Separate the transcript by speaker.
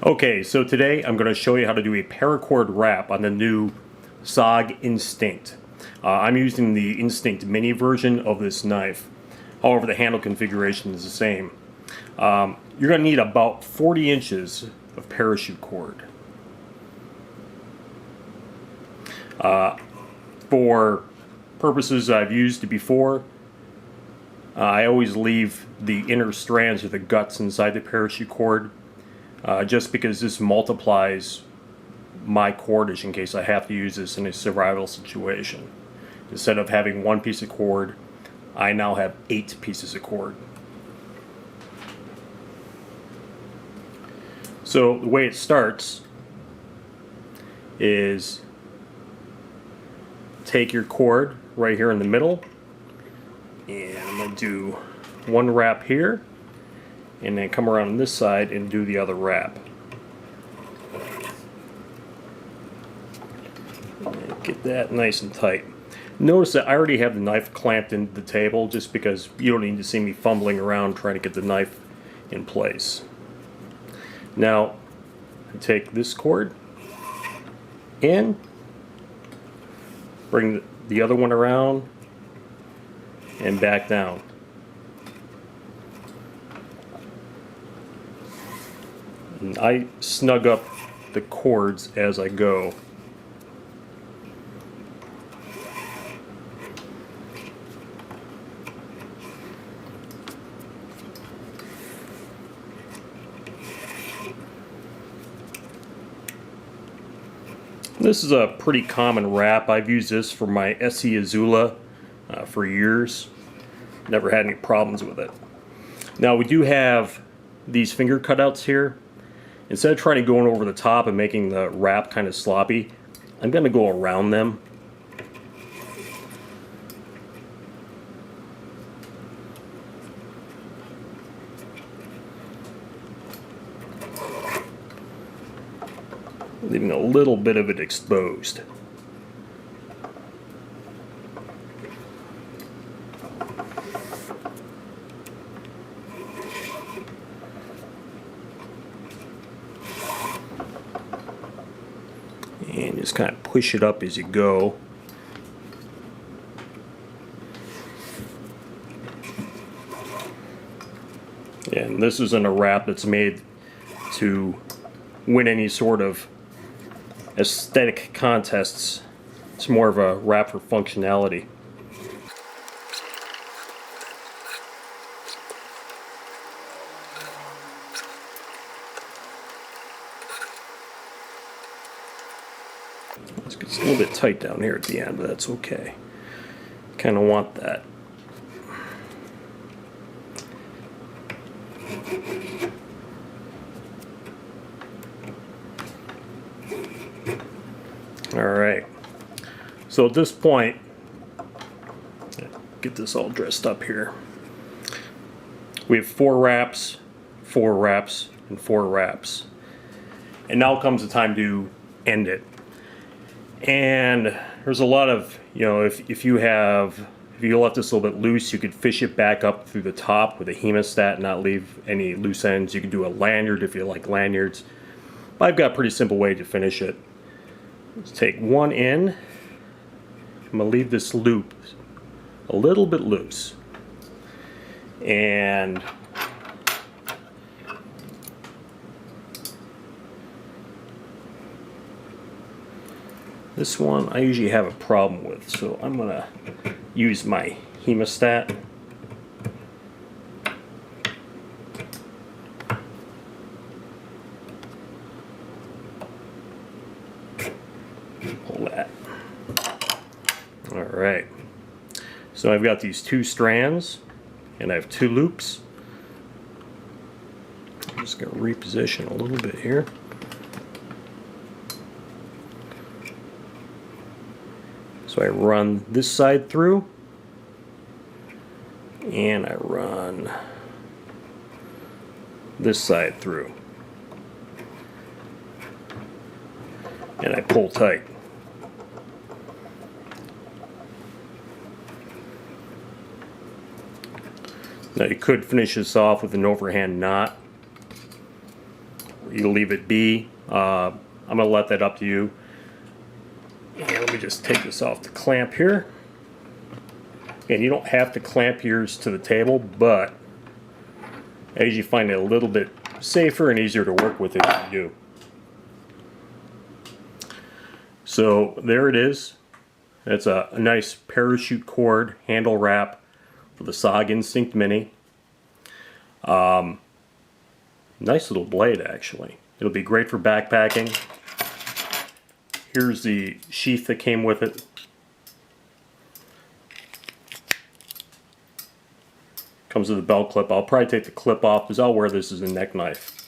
Speaker 1: Okay, so today I'm going to show you how to do a paracord wrap on the new SOG Instinct. I'm using the Instinct mini version of this knife. However, the handle configuration is the same. You're going to need about 40 inches of parachute cord. For purposes I've used it before, I always leave the inner strands or the guts inside the parachute cord. Just because this multiplies my cordage in case I have to use this in a survival situation. Instead of having one piece of cord, I now have 8 pieces of cord. So the way it starts is take your cord right here in the middle, and I'm going to do one wrap here, and then come around on this side and do the other wrap. And get that nice and tight. Notice that I already have the knife clamped into the table just because you don't need to see me fumbling around trying to get the knife in place. Now, I take this cord in, bring the other one around, and back down. And I snug up the cords as I go. This is a pretty common wrap. I've used this for my SE Azula for years. Never had any problems with it. Now we do have these finger cutouts here. Instead of trying to go over the top and making the wrap kind of sloppy, I'm going to go around them. Leaving a little bit of it exposed. And just kind of push it up as you go. And this isn't a wrap that's made to win any sort of aesthetic contests. It's more of a wrap for functionality. It's a little bit tight down here at the end, but that's okay. Kind of want that. Alright, so at this point, get this all dressed up here. We have 4 wraps, 4 wraps, and 4 wraps. And now comes the time to end it. And there's a lot of, if you left this a little bit loose, you could fish it back up through the top with a hemostat and not leave any loose ends. You could do a lanyard if you like lanyards. But I've got a pretty simple way to finish it. Let's take one in. I'm going to leave this loop a little bit loose. And this one I usually have a problem with, so I'm going to use my hemostat. Pull that. Alright. So I've got these 2 strands, and I have 2 loops. I'm just going to reposition a little bit here. So I run this side through, and I run this side through, and I pull tight. Now you could finish this off with an overhand knot, or can leave it be. I'm going to let that up to you. And let me just take this off the clamp here. And you don't have to clamp yours to the table, but as you find it a little bit safer and easier to work with it, you do. So there it is. It's a nice parachute cord handle wrap for the SOG Instinct Mini. Nice little blade, actually. It'll be great for backpacking. Here's the sheath that came with it. Comes with a belt clip. I'll probably take the clip off because I'll wear this as a neck knife.